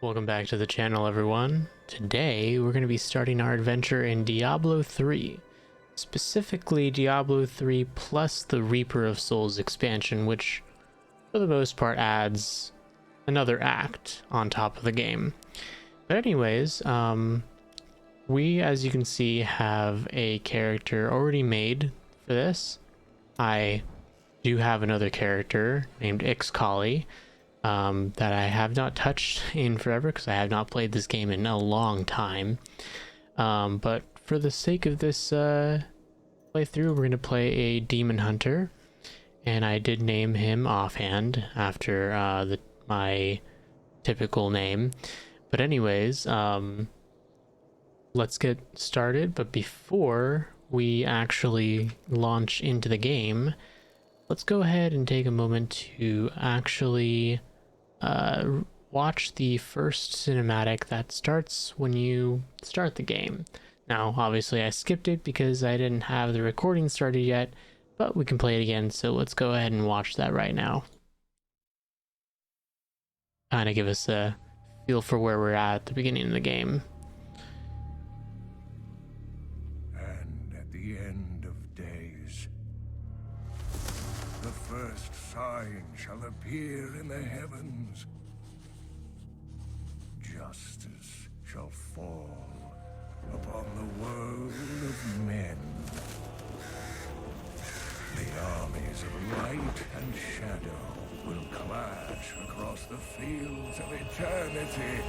Welcome back to the channel, everyone. Today we're going to be starting our adventure in Diablo 3. Specifically Diablo 3 plus the Reaper of Souls expansion, which for the most part adds another act on top of the game. But anyways, we, as you can see, have a character already made for this. I do have another character named Ixcali that I have not touched in forever because I have not played this game in a long time. But for the sake of this playthrough, we're going to play a demon hunter, and I did name him offhand after my typical name. But anyways, let's get started. But before we actually launch into the game, let's go ahead and take a moment to actually watch the first cinematic that starts when you start the game. Now, obviously I skipped it because I didn't have the recording started yet, but we can play it again, so let's go ahead and watch that right now. Kind of give us a feel for where we're at the beginning of the game. And at the end of days, the first sign shall appear in the heavens. Justice shall fall upon the world of men. The armies of light and shadow will clash across the fields of eternity.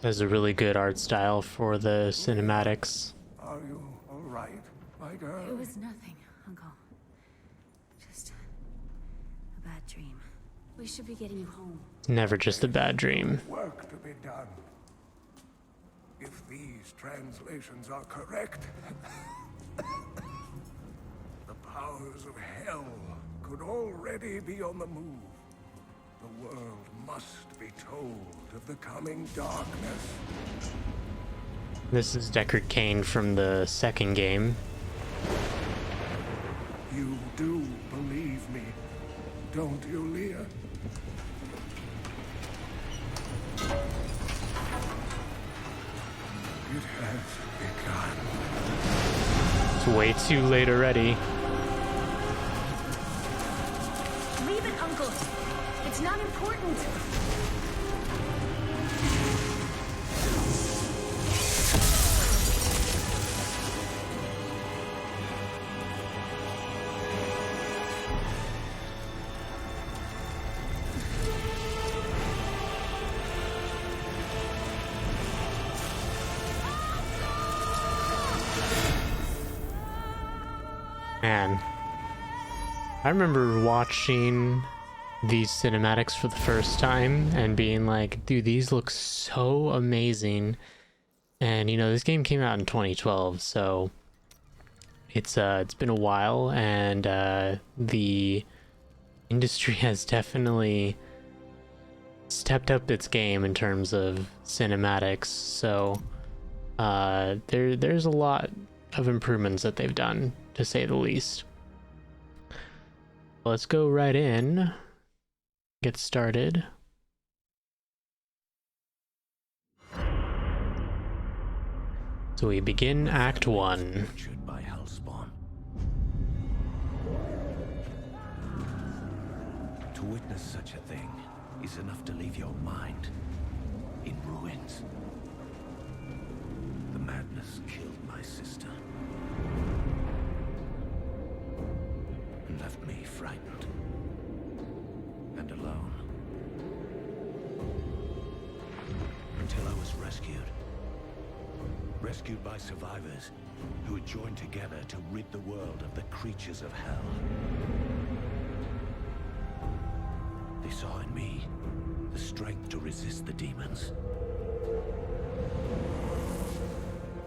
This has a really good art style for the cinematics. Are you all right, my girl? It was nothing, Uncle. Just a bad dream. We should be getting you home. It's never just a bad dream. Work to be done. If these translations are correct, the powers of hell could already be on the move. The world must be told of the coming darkness. This is Deckard Cain from the second game. You do believe me, don't you, Leah? It has begun. It's way too late already. Leave it, Uncle. It's not important. Man, I remember watching these cinematics for the first time and being like, dude, these look so amazing. And you know, this game came out in 2012, so it's been a while, and the industry has definitely stepped up its game in terms of cinematics. So there's a lot of improvements that they've done, to say the least. Let's go right in, get started. So we begin Act 1. Captured by Hellspawn. To witness such a thing is enough to leave your mind in ruins. The madness killed my sister and left me frightened and alone until I was rescued. rescued by survivors who had joined together to rid the world of the creatures of hell. They saw in me the strength to resist the demons.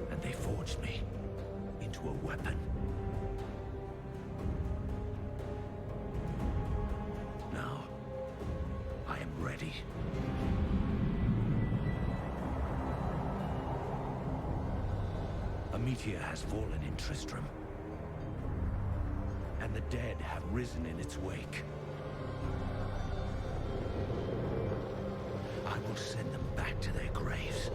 And they forged me into a weapon. Now, I am ready. A meteor has fallen in Tristram, and the dead have risen in its wake. I will send them back to their graves.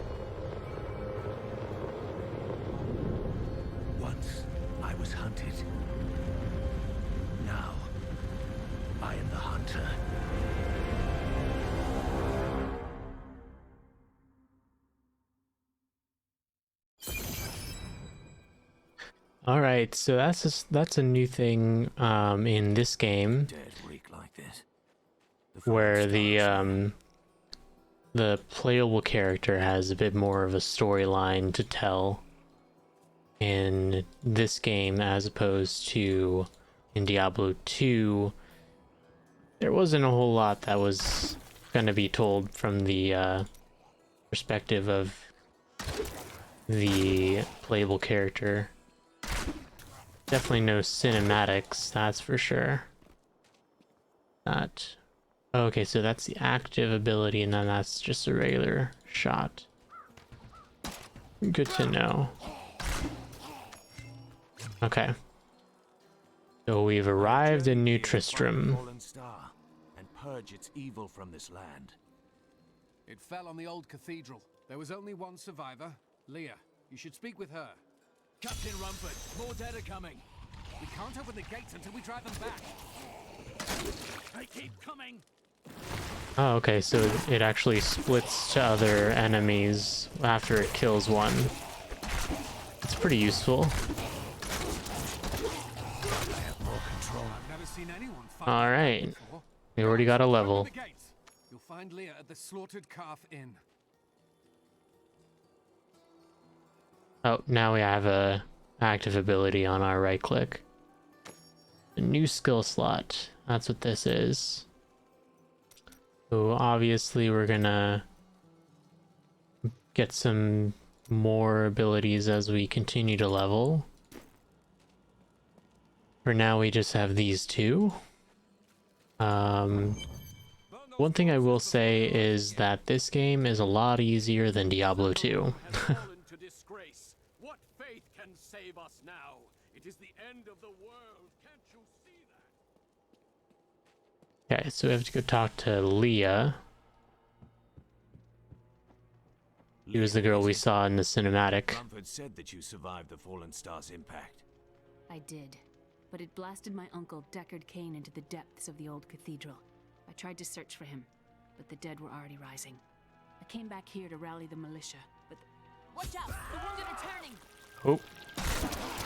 Once I was hunted. Now I am the hunter. All right, so that's a new thing in this game, Dead reek like this. where the playable character has a bit more of a storyline to tell in this game as opposed to in Diablo 2. There wasn't a whole lot that was going to be told from the perspective of the playable character. Definitely no cinematics, that's for sure. That. Okay, so that's the active ability, and then that's just a regular shot. Good to know. Okay. So we've arrived in New Tristram. Fallen star and purge its evil from this land. It fell on the old cathedral. There was only one survivor, Leah. You should speak with her. Captain Rumford, more dead are coming. We can't open the gates until we drive them back. They keep coming. Oh, okay, so it actually splits to other enemies after it kills one. It's pretty useful. I have more control. I've never seen anyone fight All like that right, before. we already got a Open level. the gates. You'll find Leah at the Slaughtered Calf Inn. Oh, now we have a active ability on our right click. A new skill slot. That's what this is. So obviously we're gonna get some more abilities as we continue to level. For now we just have these two. One thing I will say is that this game is a lot easier than Diablo 2. To disgrace. What faith can save us now? It is the end of the world. Can't you see that? Okay, so we have to go talk to Leah. She was the girl we saw in the cinematic. Rumford said that you survived the Fallen Star's impact. I did, but it blasted my uncle Deckard Cain into the depths of the old cathedral. I tried to search for him, but the dead were already rising. I came back here to rally the militia, but watch out! The wounded are turning! Oh.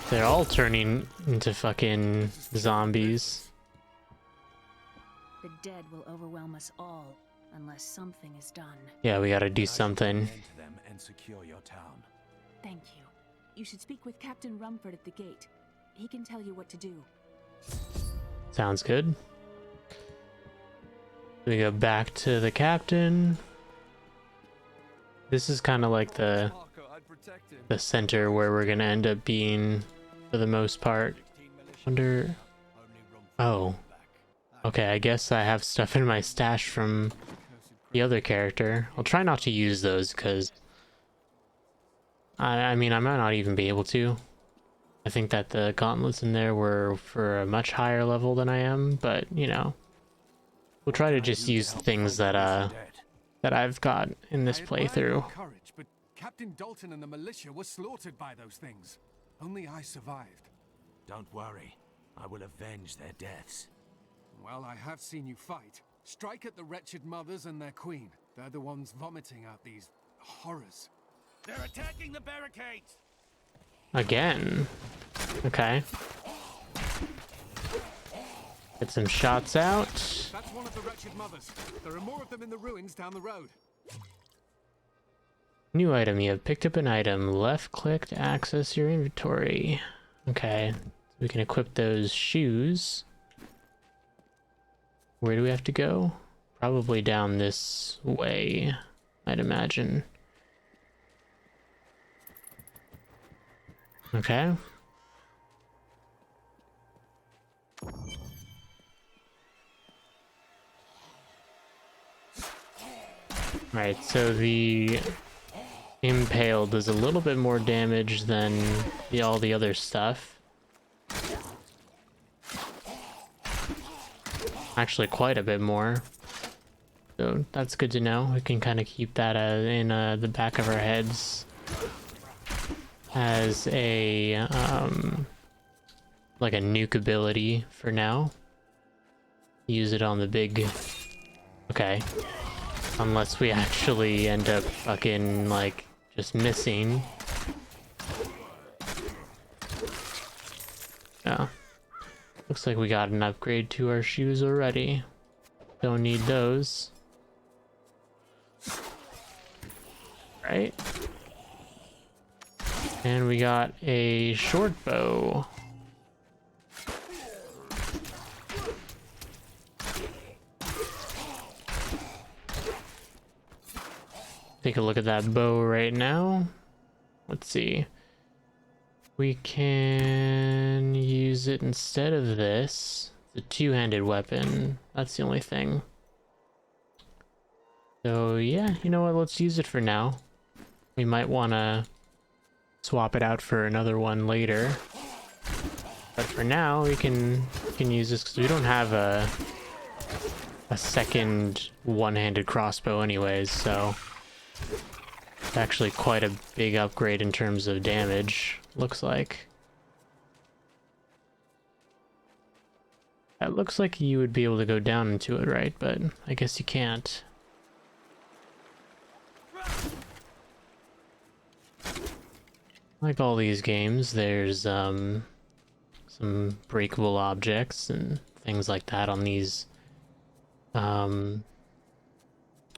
They're all turning into fucking zombies. The dead will overwhelm us all, unless something is done. Yeah, we gotta do I should put something. an end to them and secure your town. Thank you. You should speak with Captain Rumford at the gate. He can tell you what to do. Sounds good. We go back to the captain. This is kind of like the center where we're gonna end up being for the most part. Wonder. Oh. Okay, I guess I have stuff in my stash from the other character. I'll try not to use those because I mean I might not even be able to. I think that the gauntlets in there were for a much higher level than I am, but you know, we'll try to just use things that I've got in this I admire your playthrough. courage, but Captain Dalton and the militia were slaughtered by those things. Only I survived. Don't worry. I will avenge their deaths. Well, I have seen you fight. Strike at the wretched mothers and their queen. They're the ones vomiting out these horrors. They're attacking the barricades. Again. Okay. Get some shots out. That's one of the wretched mothers. There are more of them in the ruins down the road. New item. You have picked up an item. Left click to access your inventory. Okay. We can equip those shoes. Where do we have to go? Probably down this way, I'd imagine. Okay. Alright, so the impale does a little bit more damage than all the other stuff. Actually, quite a bit more. So that's good to know. We can kind of keep that in the back of our heads as a like a nuke ability for now. Use it on the big. Okay. Unless we actually end up fucking like just missing. Yeah. Looks like we got an upgrade to our shoes already. Don't need those. Right? And we got a short bow. Take a look at that bow right now. Let's see. We can use it instead of this. The two-handed weapon. That's the only thing. So yeah, you know what? Let's use it for now. We might want to swap it out for another one later. But for now, we can use this because we don't have a second one-handed crossbow anyways, so it's actually quite a big upgrade in terms of damage, looks like. It looks like you would be able to go down into it, right? But I guess you can't. Like all these games, there's some breakable objects and things like that on these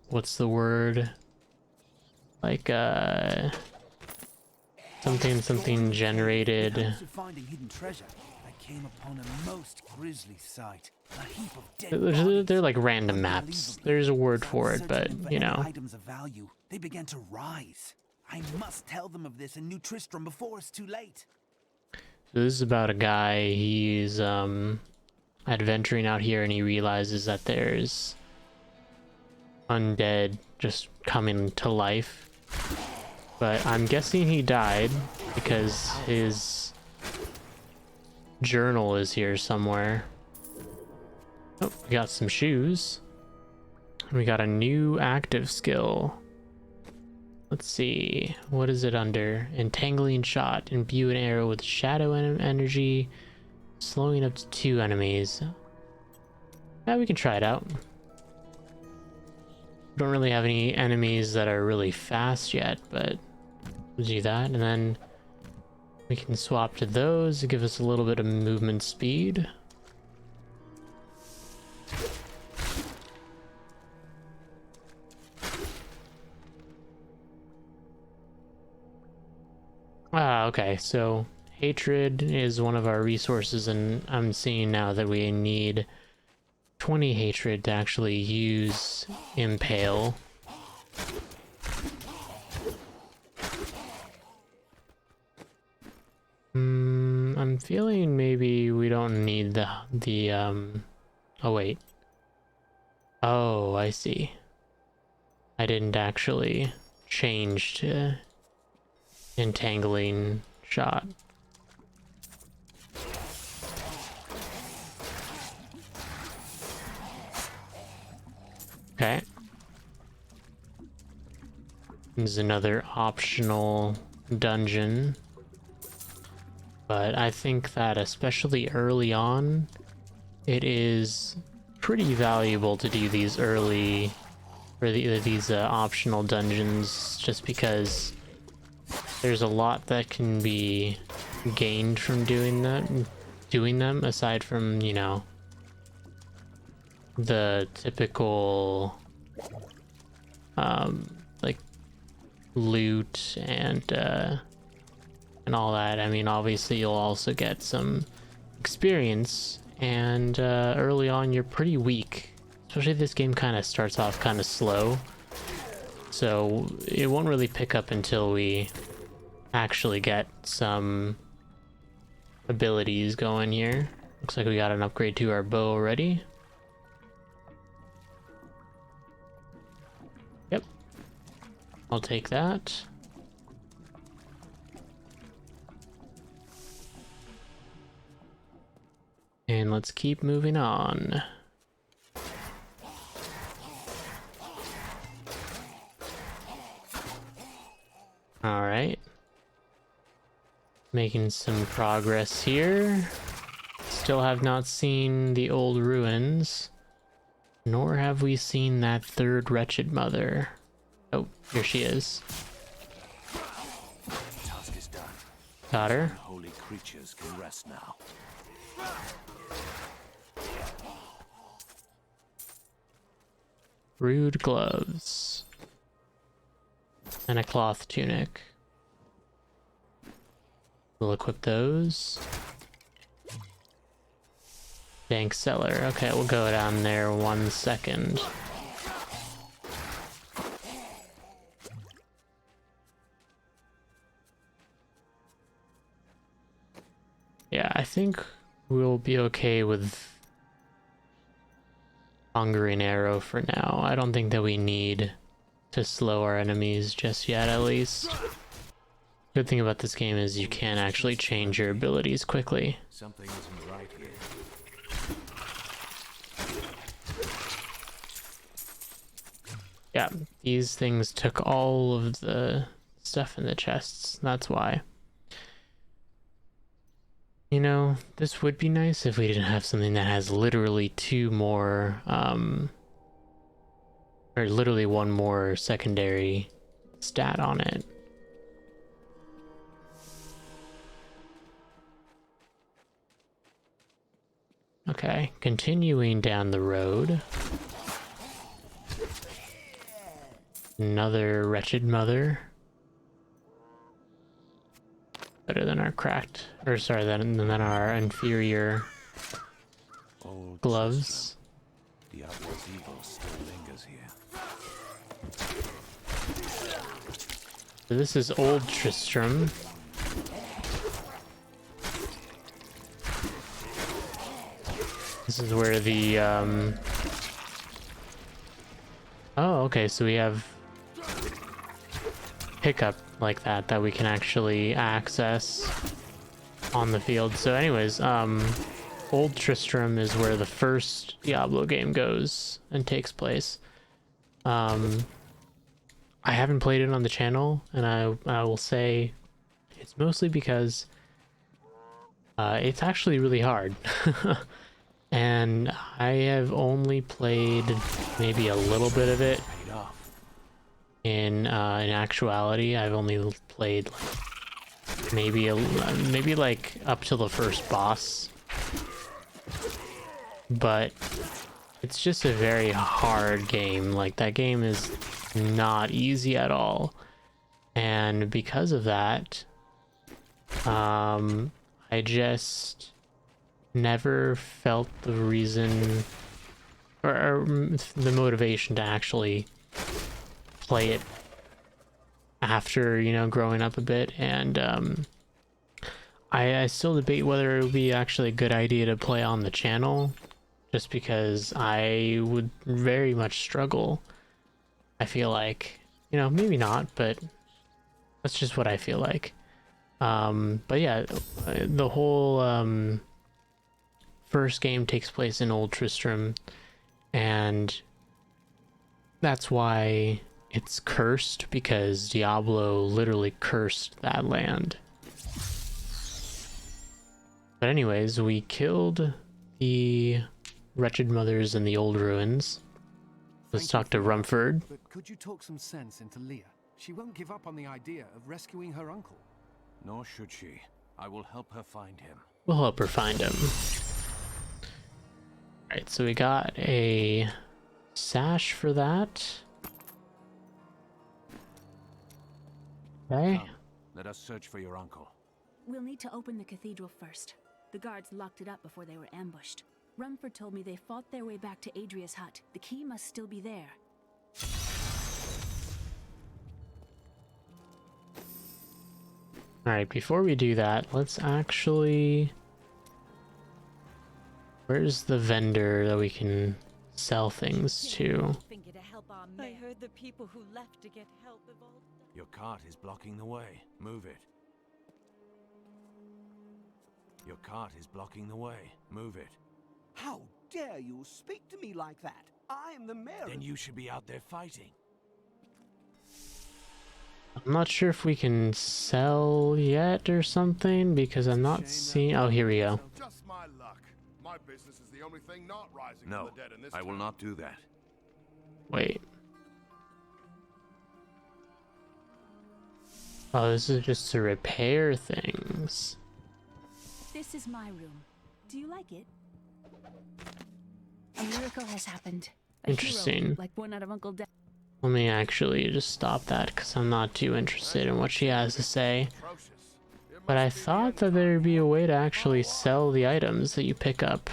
what's the word? Like something generated. Finding hidden treasure, I came upon a most grisly sight. A heap of dead They're like random maps. There's a word for it, but you know. Items of value. They began to rise. I must tell them of this in New Tristram before it's too late. So this is about a guy. He's adventuring out here and he realizes that there's undead just coming to life. But I'm guessing he died because his journal is here somewhere. Oh, we got some shoes. We got a new active skill. Let's see. What is it under? Entangling shot. Imbue an arrow with shadow energy. Slowing up to 2 enemies. Yeah, we can try it out. Don't really have any enemies that are really fast yet, but we'll do that. And then we can swap to those to give us a little bit of movement speed. Ah, okay, so hatred is one of our resources, and I'm seeing now that we need 20 hatred to actually use impale. I'm feeling maybe we don't need the oh wait. Oh, I see. I didn't actually change to entangling shot. Okay. There's another optional dungeon. But I think that especially early on, it is pretty valuable to do these early, or these optional dungeons, just because there's a lot that can be gained from doing them aside from, you know, the typical like loot and all that. I mean, obviously you'll also get some experience, and early on you're pretty weak, especially if this game kind of starts off kind of slow, so it won't really pick up until we actually get some abilities going here. Looks like we got an upgrade to our bow already. Yep, I'll take that. And let's keep moving on. All right. Making some progress here. Still have not seen the old ruins, nor have we seen that third wretched mother. Oh, here she is. Task is done. Got her. Holy creatures can rest now. Rude gloves. And a cloth tunic. We'll equip those. Dank cellar. Okay, we'll go down there 1 second. Yeah, I think we'll be okay with Hungering Arrow for now. I don't think that we need to slow our enemies just yet, at least. Good thing about this game is you can actually change your abilities quickly. Something isn't right here. Yeah, these things took all of the stuff in the chests. That's why. You know, this would be nice if we didn't have something that has literally two more, or literally one more secondary stat on it. Okay, continuing down the road. Another wretched mother. Better than our cracked, or sorry, than our inferior Old gloves. Tristram. Diablo's evil still lingers here. So this is old Tristram. This is where the oh, okay, so we have pickup like that we can actually access on the field. So anyways, old Tristram is where the first Diablo game goes and takes place. I haven't played it on the channel, and I will say it's mostly because it's actually really hard. And I have only played maybe a little bit of it. In actuality, I've only played like maybe like up till the first boss. But it's just a very hard game. Like, that game is not easy at all. And because of that, I just never felt the reason or the motivation to actually play it after, you know, growing up a bit. And I still debate whether it would be actually a good idea to play on the channel, just because I would very much struggle. I feel like, you know, maybe not, but that's just what I feel like. But yeah, the whole first game takes place in Old Tristram, and that's why it's cursed, because Diablo literally cursed that land. But anyways, we killed the wretched mothers in the old ruins. Let's talk to Rumford. But could you talk some sense into Leah? She won't give up on the idea of rescuing her uncle. Nor should she. I will help her find him. We'll help her find him. Alright, so we got a sash for that. Okay. Come, let us search for your uncle. We'll need to open the cathedral first. The guards locked it up before they were ambushed. Rumford told me they fought their way back to Adria's hut. The key must still be there. Alright, before we do that, let's actually... Where's the vendor that we can sell things to? I heard the people who left to get help have all... Your cart is blocking the way. Move it. Your cart is blocking the way. Move it. How dare you speak to me like that? I am the mayor. Then you should be out there fighting. I'm not sure if we can sell yet or something, because I'm not seeing... Oh, here we go. Just my luck. My business is the only thing not rising No, from the dead in this I will town. not do that. Wait. Oh, this is just to repair things. This is my room. Do you like it? A miracle has happened. A Interesting. hero, like one out of Uncle Deck. Let me actually just stop that, because I'm not too interested in what she has to say. Atrocious. It But I must be the thought end that time. there'd be a way to actually sell the items that you pick up.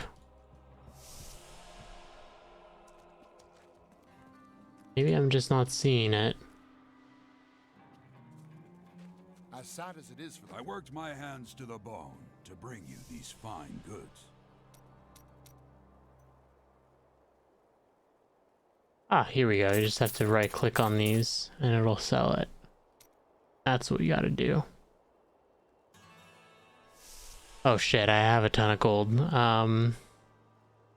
Maybe I'm just not seeing it. As sad as it is for I worked my hands to the bone to bring you these fine goods. Ah, here we go. You just have to right click on these and it'll sell it. That's what you gotta do. Oh shit, I have a ton of gold.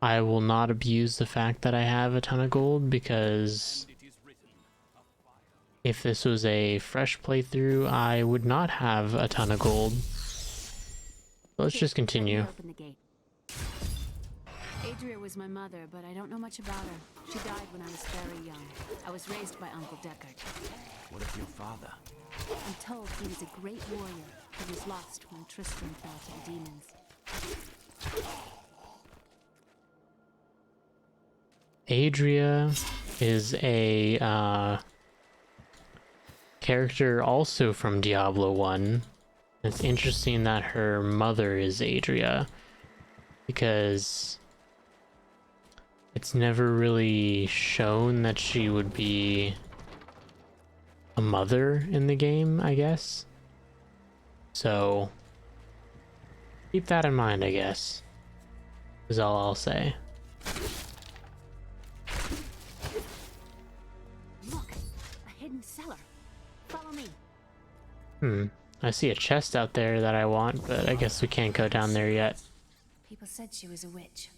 I will not abuse the fact that I have a ton of gold, because if this was a fresh playthrough, I would not have a ton of gold. Let's just continue. Open the gate. Adria was my mother, but I don't know much about her. She died when I was very young. I was raised by Uncle Deckard. What of your father? I'm told he was a great warrior who was lost when Tristram fell to the demons. Adria is a character also from Diablo 1. It's interesting that her mother is Adria, because it's never really shown that she would be a mother in the game, I guess. So keep that in mind, I guess, is all I'll say. Look, a hidden cellar. Follow me. I see a chest out there that I want, but I guess we can't go down there yet. People said she was a witch,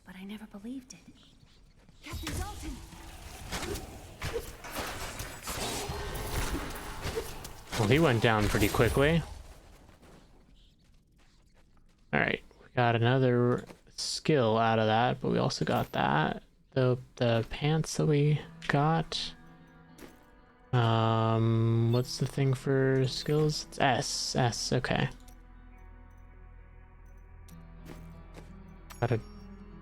but I never believed it. Captain Dalton! Well, he went down pretty quickly. Alright, we got another skill out of that, but we also got that. The pants that we got. What's the thing for skills? It's S, okay. Got a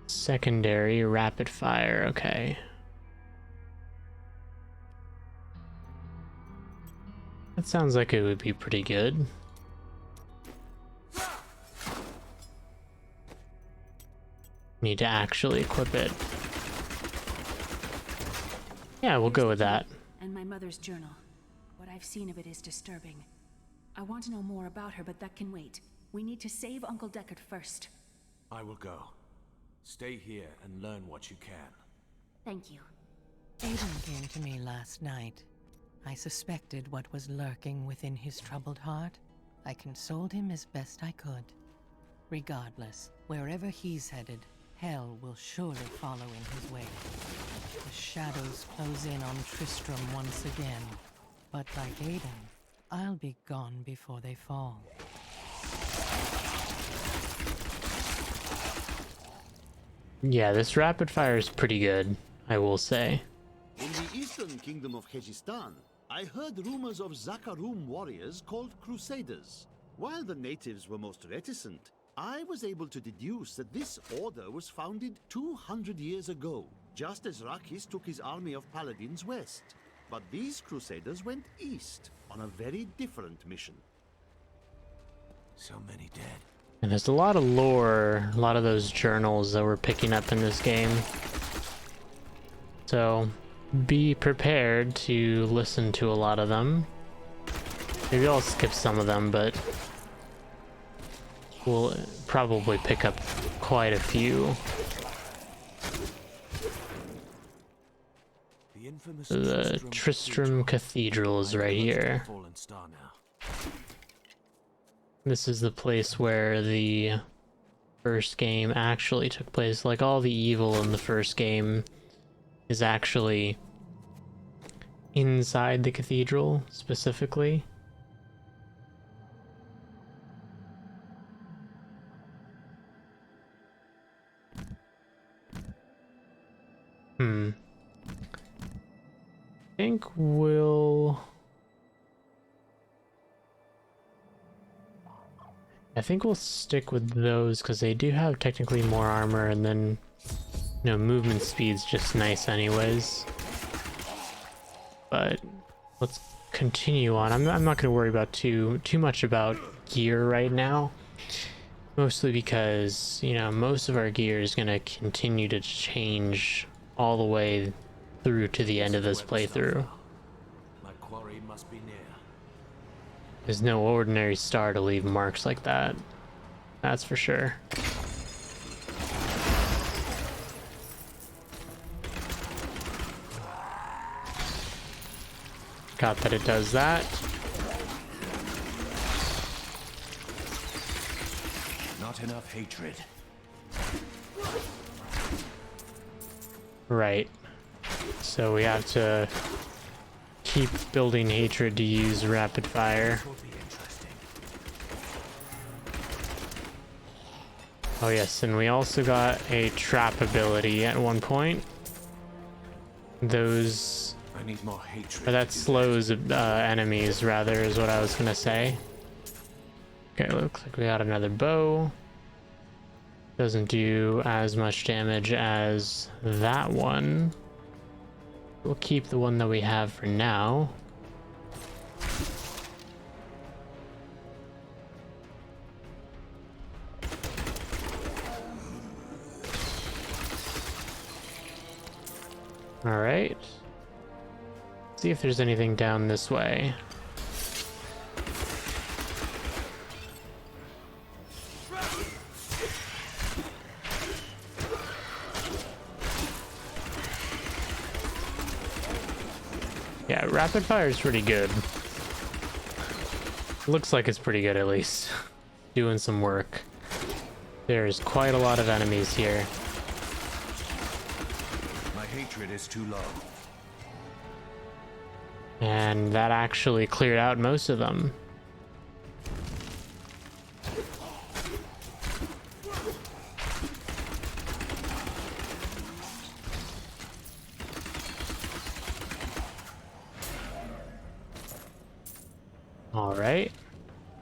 secondary rapid fire, okay. That sounds like it would be pretty good. Need to actually equip it. Yeah, we'll go with that. And my mother's journal. What I've seen of it is disturbing. I want to know more about her, but that can wait. We need to save Uncle Deckard first. I will go. Stay here and learn what you can. Thank you. Aiden came to me last night. I suspected what was lurking within his troubled heart. I consoled him as best I could. Regardless, wherever he's headed, hell will surely follow in his wake. The shadows close in on Tristram once again. But like Aiden, I'll be gone before they fall. Yeah, this rapid fire is pretty good, I will say. In the eastern kingdom of Khejistan, I heard rumors of Zakarum warriors called Crusaders. While the natives were most reticent, I was able to deduce that this order was founded 200 years ago, just as Rakis took his army of paladins west. But these Crusaders went east on a very different mission. So many dead. And there's a lot of lore, a lot of those journals that we're picking up in this game. So be prepared to listen to a lot of them. Maybe I'll skip some of them, but we'll probably pick up quite a few. The Tristram Cathedral is right here. This is the place where the first game actually took place. Like, all the evil in the first game is actually inside the cathedral, specifically. I think we'll stick with those because they do have technically more armor, and then, you know, movement speed's just nice anyways. But let's continue on. I'm not going to worry about too much about gear right now, mostly because, you know, most of our gear is going to continue to change all the way through to the end of this playthrough. My quarry must be near. There's no ordinary star to leave marks like that. That's for sure. Got that it does that. Not enough hatred. Right. So we have to keep building hatred to use rapid fire. Oh yes, and we also got a trap ability at one point. Those... I need more hatred. Or that slows enemies, rather, is what I was gonna say. Okay, looks like we got another bow. Doesn't do as much damage as that one. We'll keep the one that we have for now. Alright. See if there's anything down this way. Yeah, rapid fire is pretty good. Looks like it's pretty good, at least. Doing some work. There's quite a lot of enemies here. My hatred is too low. And that actually cleared out most of them. Alright,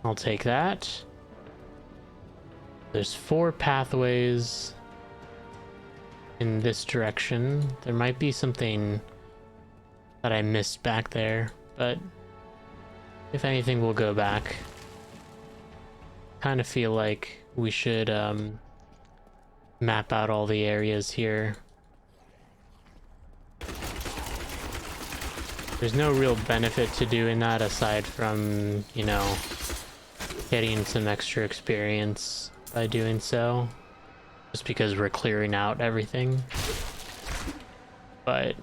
I'll take that. There's 4 pathways in this direction. There might be something that I missed back there, but if anything, we'll go back. Kind of feel like we should map out all the areas here. There's no real benefit to doing that aside from, you know, getting some extra experience by doing so. Just because we're clearing out everything. But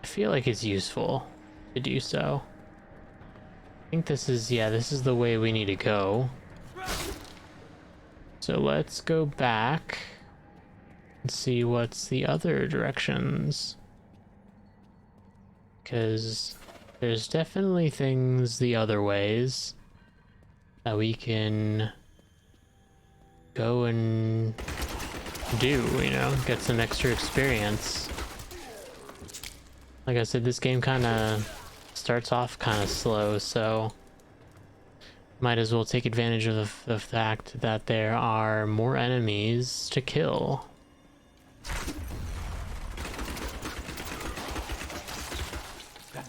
I feel like it's useful to do so. I think this is, yeah, this is the way we need to go. So let's go back and see what's the other directions. Because there's definitely things the other ways that we can go and do, you know, get some extra experience. Like I said, this game kind of starts off kind of slow, so might as well take advantage of the fact that there are more enemies to kill.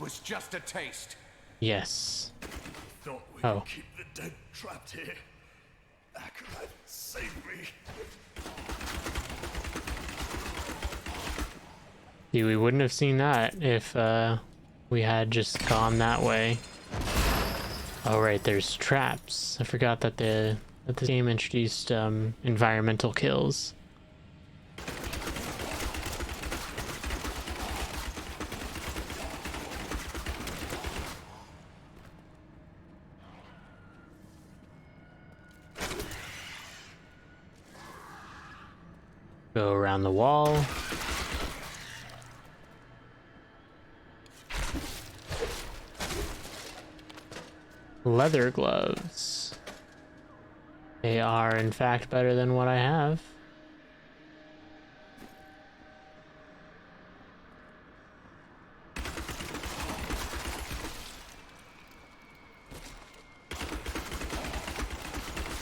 was just a taste. Yes. Thought we Oh. could keep the dead trapped here. Acolyte, save me. See, we wouldn't have seen that if we had just gone that way. Oh right, there's traps. I forgot that the game introduced environmental kills. Go around the wall. Leather gloves. They are in fact better than what I have.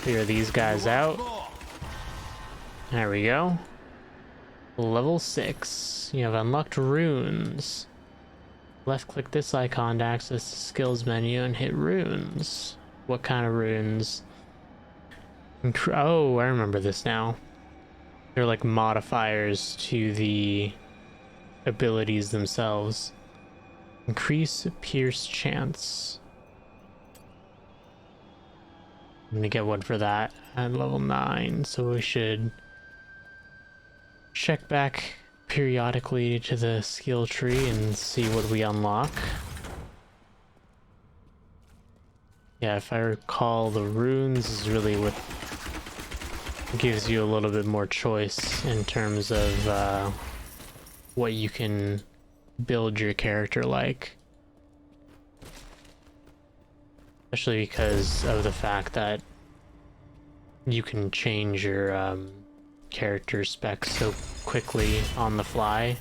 Clear these guys out. There we go. Level 6. You have unlocked runes. Left click this icon to access the skills menu and hit runes. What kind of runes? Oh, I remember this now. They're like modifiers to the abilities themselves. Increase pierce chance. I'm gonna get one for that at level 9, so we should check back periodically to the skill tree and see what we unlock. Yeah, if I recall, the runes is really what gives you a little bit more choice in terms of what you can build your character like. Especially because of the fact that you can change your character specs so quickly on the fly.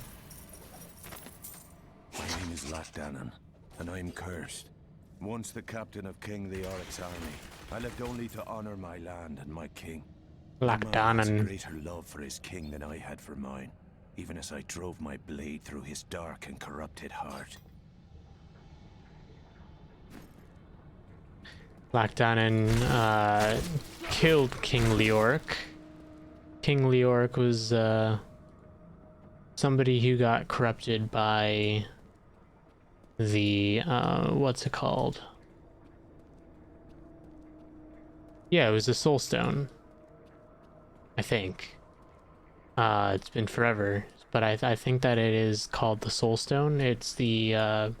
My name is Lachdanan, and I'm cursed. Once the captain of King Leoric's army, I lived only to honor my land and my king. Man has Lachdanan. greater love for his king than I had for mine, even as I drove my blade through his dark and corrupted heart. Lachdanan killed King Leoric. King Leoric was somebody who got corrupted by the what's it called? Yeah, it was the Soul Stone. I think. It's been forever, but I think that it is called the Soul Stone. It's the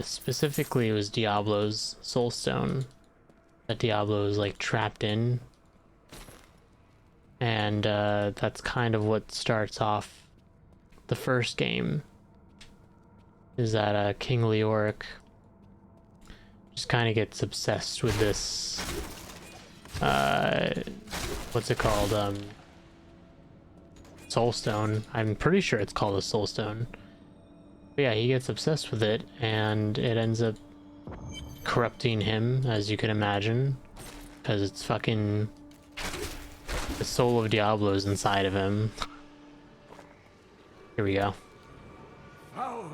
specifically it was Diablo's Soul Stone that Diablo was like trapped in. And that's kind of what starts off the first game, is that King Leoric just kind of gets obsessed with this, what's it called, Soul Stone. I'm pretty sure it's called a Soul Stone. But yeah, he gets obsessed with it, and it ends up corrupting him, as you can imagine, because it's fucking... the soul of Diablo's inside of him. Here we go. Foul